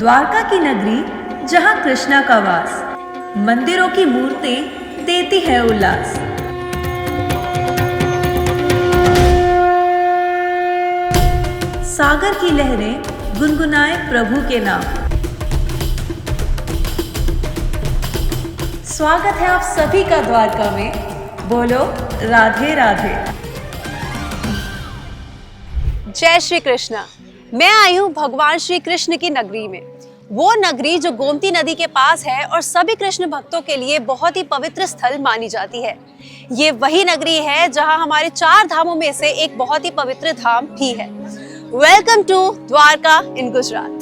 द्वारका की नगरी जहां कृष्णा का वास, मंदिरों की मूर्तें देती है उल्लास। सागर की लहरें गुनगुनाए प्रभु के नाम। स्वागत है आप सभी का द्वारका में। बोलो राधे राधे। जय श्री कृष्णा। मैं आई हूँ भगवान श्री कृष्ण की नगरी में, वो नगरी जो गोमती नदी के पास है और सभी कृष्ण भक्तों के लिए बहुत ही पवित्र स्थल मानी जाती है। ये वही नगरी है जहाँ हमारे 4 धामों में से एक बहुत ही पवित्र धाम भी है। Welcome to Dwarka in Gujarat.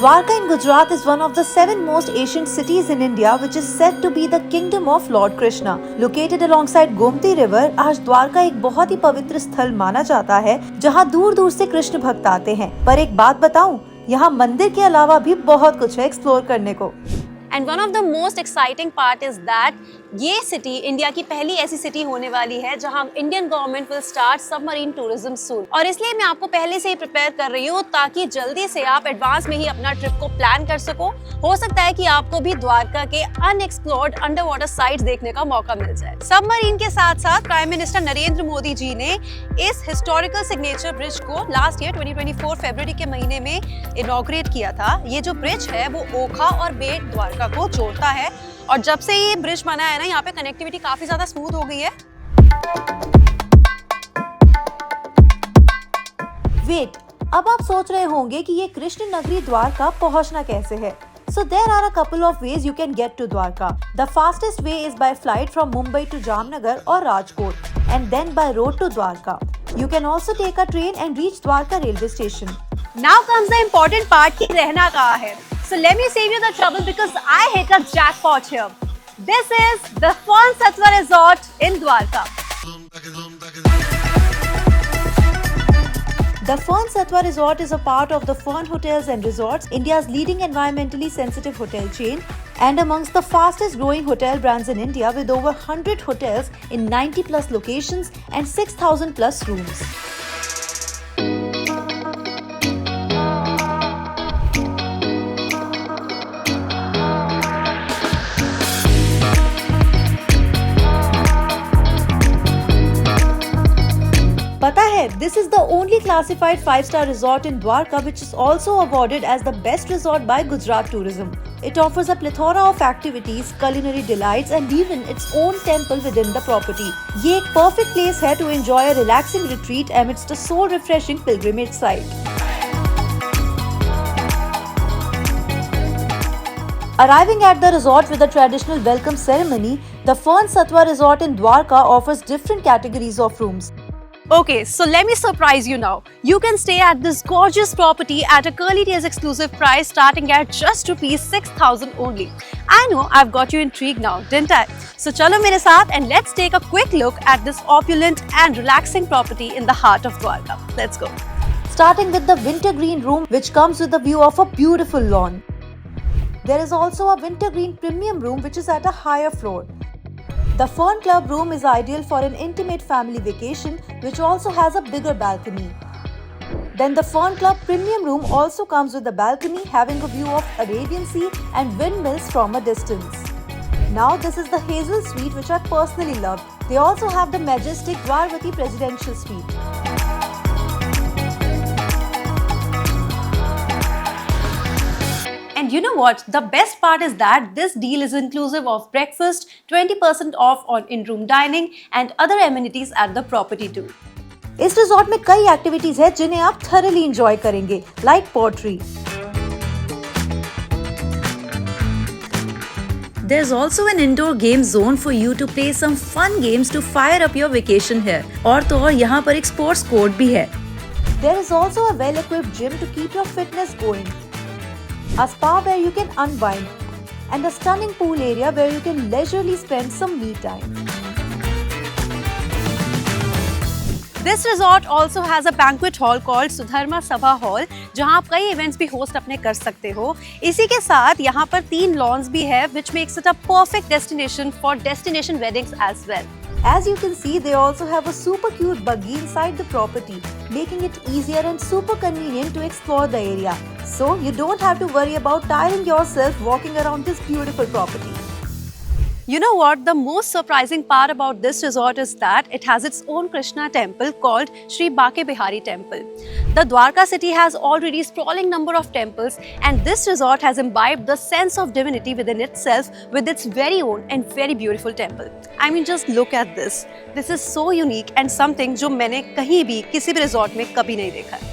Dwarka in Gujarat is one of the 7 most ancient cities in India, which is said to be the kingdom of Lord Krishna. Located alongside Gomti River, आज द्वारका एक बहुत ही पवित्र स्थल माना जाता है जहाँ दूर दूर से कृष्ण भक्त आते हैं। पर एक बात बताऊं, यहाँ मंदिर के अलावा भी बहुत कुछ है एक्सप्लोर करने को। And one of the most exciting part is that ये सिटी इंडिया की पहली ऐसी सिटी होने वाली है जहां Indian government will start submarine tourism soon. और इसलिए मैं आपको पहले से ही प्रिपेयर कर रही हूँ ताकि जल्दी से आप एडवांस में ही अपना ट्रिप को प्लान कर सको। हो सकता है कि आपको भी द्वारका के अनएक्सप्लोर्ड अंडर वाटर साइट्स देखने का मौका मिल जाए। सबमरीन के साथ साथ प्राइम मिनिस्टर नरेंद्र मोदी जी ने इस हिस्टोरिकल सिग्नेचर ब्रिज को लास्ट ईयर 2024 फरवरी के महीने में इनॉग्रेट किया था। ये जो ब्रिज है वो ओखा और बेट द्वारका को जोड़ता है और जब से ये ब्रिज बना है ना, यहाँ पे कनेक्टिविटी काफी ज्यादा स्मूथ हो गई है। वेट, अब आप सोच रहे होंगे कि ये कृष्ण नगरी द्वारका पहुंचना कैसे है। So there are a couple of ways you can get to Dwarka. The fastest way is by flight from Mumbai to Jamnagar or Rajkot, and then by road to Dwarka. You can also take a train and reach Dwarka railway station. Now comes the important part कि रहना कहाँ है। So let me save you the trouble because I hit a jackpot here. This is the Fern Sattva Resort in Dwarka. The Fern Sattva Resort is a part of the Fern Hotels and Resorts, India's leading environmentally sensitive hotel chain and amongst the fastest growing hotel brands in India with over 100 hotels in 90 plus locations and 6,000 plus rooms. पता है, this is the only classified 5-star resort in Dwarka which is also awarded as the best resort by Gujarat Tourism. It offers a plethora of activities, culinary delights and even its own temple within the property. ये एक perfect place है to enjoy a relaxing retreat amidst a soul-refreshing pilgrimage site. Arriving at the resort with a traditional welcome ceremony, the Fern Sattva Resort in Dwarka offers different categories of rooms. Okay, so let me surprise you now. You can stay at this gorgeous property at a Curly Days exclusive price starting at just ₹6,000 only. I know I've got you intrigued now, didn't I? So chalo mere saath and let's take a quick look at this opulent and relaxing property in the heart of Dwarka. Let's go. Starting with the wintergreen room which comes with a view of a beautiful lawn. There is also a wintergreen premium room which is at a higher floor. The Fern Club room is ideal for an intimate family vacation which also has a bigger balcony. Then the Fern Club Premium room also comes with a balcony having a view of Arabian Sea and windmills from a distance. Now this is the Hazel Suite which I personally love. They also have the majestic Dwarvati Presidential Suite. And you know what? The best part is that this deal is inclusive of breakfast, 20% off on in-room dining and other amenities at the property too. इस resort में कई activities हैं जिन्हें आप thoroughly enjoy करेंगे, like pottery. There's also an indoor game zone for you to play some fun games to fire up your vacation here. और तो और यहाँ पर एक sports court भी है. There is also a well-equipped gym to keep your fitness going. A spa where you can unwind, and a stunning pool area where you can leisurely spend some me time. This resort also has a banquet hall called Sudharma Sabha Hall, जहाँ आप कई events भी host अपने कर सकते हो। इसी के साथ यहाँ पर 3 lawns भी है, which makes it a perfect destination for destination weddings as well. As you can see, they also have a super cute buggy inside the property, making it easier and super convenient to explore the area. So you don't have to worry about tiring yourself walking around this beautiful property. You know what? The most surprising part about this resort is that it has its own Krishna temple called Sri Bake Bihari Temple. The Dwarka city has already sprawling number of temples, and this resort has imbibed the sense of divinity within itself with its very own and very beautiful temple. I mean, just look at this. This is so unique and something जो मैंने कहीं भी किसी भी resort में कभी नहीं देखा है.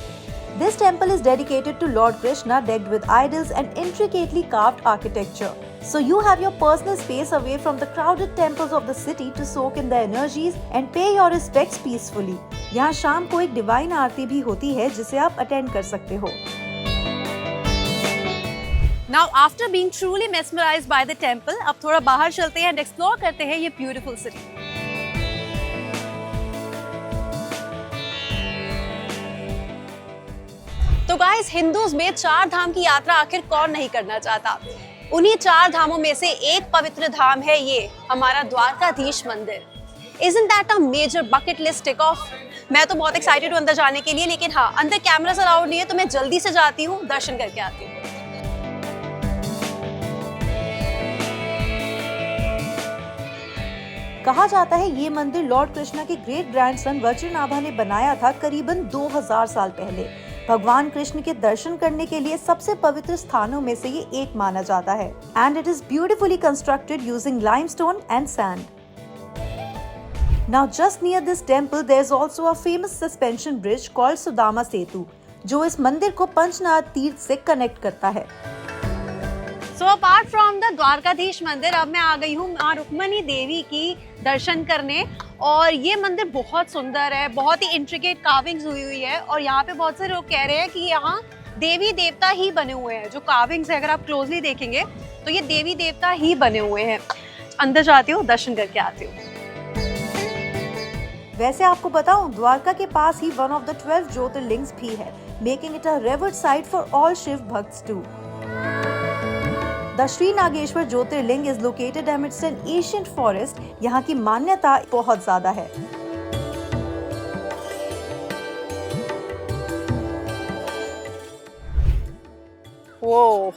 This temple is dedicated to Lord Krishna, decked with idols and intricately carved architecture. So you have your personal space away from the crowded temples of the city to soak in the energies and pay your respects peacefully. यहाँ शाम को एक divine आरती भी होती है जिसे आप attend कर सकते हो. Now after being truly mesmerized by the temple, अब थोड़ा बाहर चलते हैं and explore करते हैं ये beautiful city. तो गाइस, हिंदूज में 4 धाम की यात्रा आखिर कौन नहीं करना चाहता. उन्हीं 4 धामों में से एक पवित्र धाम है ये हमारा द्वारकाधीश मंदिर. Isn't that a major bucket list tick off? मैं तो बहुत एक्साइटेड हूँ अंदर जाने के लिए, लेकिन हाँ, अंदर कैमरास अलाउड नहीं है तो मैं जल्दी से जाती हूँ, दर्शन करके आती हूँ. कहा जाता है ये मंदिर लॉर्ड कृष्णा के ग्रेट ग्रैंडसन वज्रनाभा ने बनाया था करीबन 2000 साल पहले. भगवान कृष्ण के दर्शन करने के लिए सबसे पवित्र स्थानों में से ये एक माना जाता है. And it is beautifully constructed using limestone and sand. Now just near this temple there is also a famous suspension bridge called Sudama Setu, जो इस मंदिर को पंचनाद तीर्थ से कनेक्ट करता है. So apart from the Dwarkadhish मंदिर, अब मैं आ गई हूँ माँ रुक्मणी देवी की दर्शन करने. और ये मंदिर बहुत सुंदर है, बहुत ही इंट्रिकेट कार्विंग्स हुई है. और यहाँ पे बहुत से लोग कह रहे हैं कि यहाँ देवी देवता ही बने हुए हैं. जो कार्विंग्स है अगर आप क्लोजली देखेंगे तो ये देवी देवता ही बने हुए हैं. अंदर जाती हूँ, दर्शन करके आती हूँ. वैसे आपको बताऊं, द्वारका के पास ही वन ऑफ द 12 ज्योतिर्लिंग्स भी है, making it a revered site for all Shiva bhakts too. The Shri Nageshwar Jyotirlinga is located amidst an ancient forest. यहाँ की मान्यता बहुत ज्यादा है. वो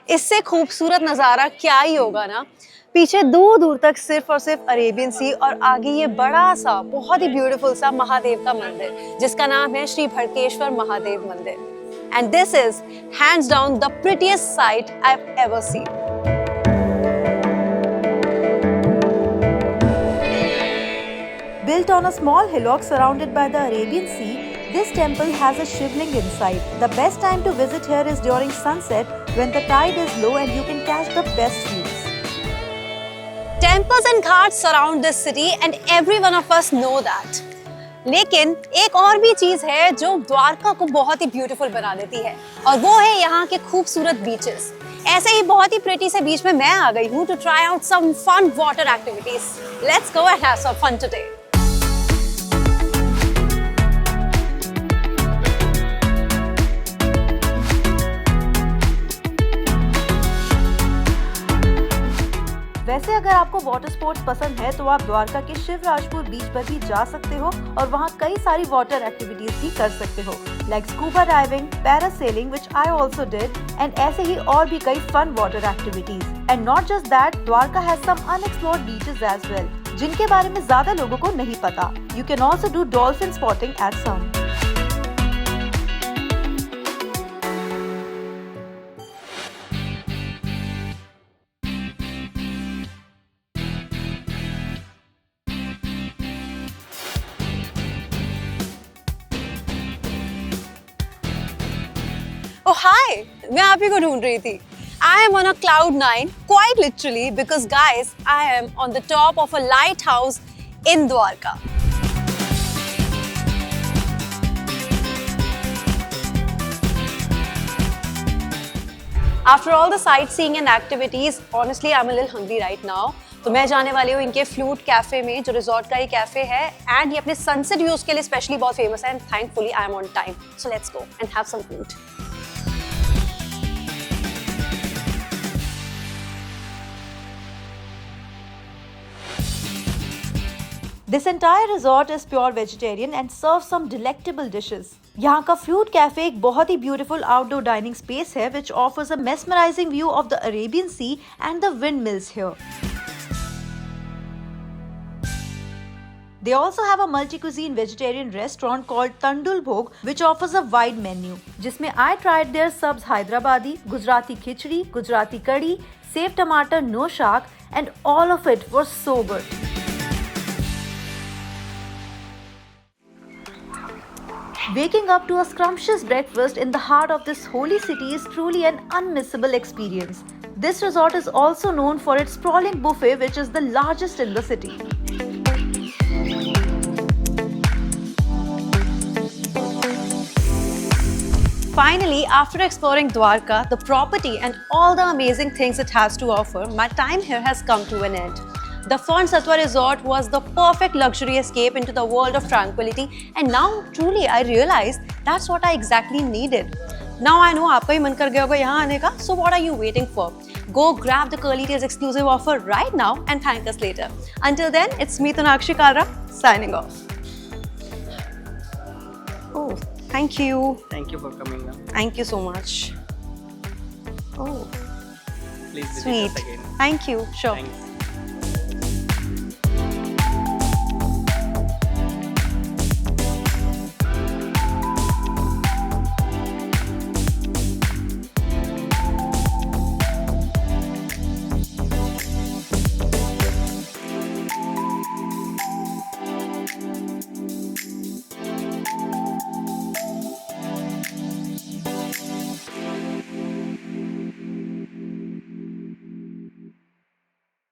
इससे खूबसूरत नजारा क्या ही होगा ना. पीछे दूर दूर तक सिर्फ और सिर्फ अरेबियन सी, और आगे ये बड़ा सा बहुत ही ब्यूटीफुल सा महादेव का मंदिर जिसका नाम है श्री भड़केश्वर महादेव मंदिर. And this is hands down the prettiest site I have ever seen. Built on a small hillock surrounded by the Arabian Sea, this temple has a shivling inside. The best time to visit here is during sunset when the tide is low and you can catch the best views. Temples and ghats surround this city and every one of us know that. लेकिन एक और भी चीज है जो द्वारका को बहुत ही beautiful बना देती है, और वो है यहाँ के खूबसूरत बीचेस. ऐसे ही बहुत ही प्रिटी से बीच में मैं आ गई हूँ to try out some fun water activities. Let's go and have some fun today. वैसे अगर आपको वाटर स्पोर्ट्स पसंद है तो आप द्वारका के शिवराजपुर बीच पर भी जा सकते हो और वहाँ कई सारी वाटर एक्टिविटीज भी कर सकते हो, like scuba diving, parasailing which I also did, and ऐसे ही और भी कई fun water activities. And not just that, Dwarka has some unexplored beaches as well जिनके बारे में ज्यादा लोगों को नहीं पता. You can also do dolphin spotting at some. Oh hi! मैं आप ही को ढूंढ रही थी. I am on a cloud 9, quite literally, because guys, I am on the top of a lighthouse in Dwarka. After all the sightseeing and activities, honestly, I'm a little hungry right now. तो मैं जाने वाली हूँ इनके flute cafe में, जो resort का ही cafe है, एंड ये अपने सनसेट व्यूज के लिए स्पेशली बहुत फेमस है, and thankfully I am on time, so let's go and have some food. This entire resort is pure vegetarian and serves some delectable dishes. यहाँ का फ्लूट कैफे एक बहुत ही ब्यूटीफुल आउटडोर डाइनिंग स्पेस है which offers a mesmerizing view of the Arabian Sea and the windmills here. They also have a multi-cuisine vegetarian restaurant called Tandul Bhog which offers a wide menu, जिसमें I tried their subs Hyderabadi, Gujarati khichdi, Gujarati curry, sev tomato no shaak, and all of it was so good. Waking up to a scrumptious breakfast in the heart of this holy city is truly an unmissable experience. This resort is also known for its sprawling buffet, which is the largest in the city. Finally, after exploring Dwarka, the property and all the amazing things it has to offer, my time here has come to an end. The Fern Satwa Resort was the perfect luxury escape into the world of tranquility, and now truly I realize that's what I exactly needed. Now I know आपका ही मन कर गया होगा यहाँ आने का, so what are you waiting for? Go grab the Curly Tails exclusive offer right now and thank us later. Until then, it's me Tanakshi Kalra signing off. Oh, thank you. Thank you for coming. Thank you so much. Oh, Please visit sweet. us again. Thank you. Sure. Thanks.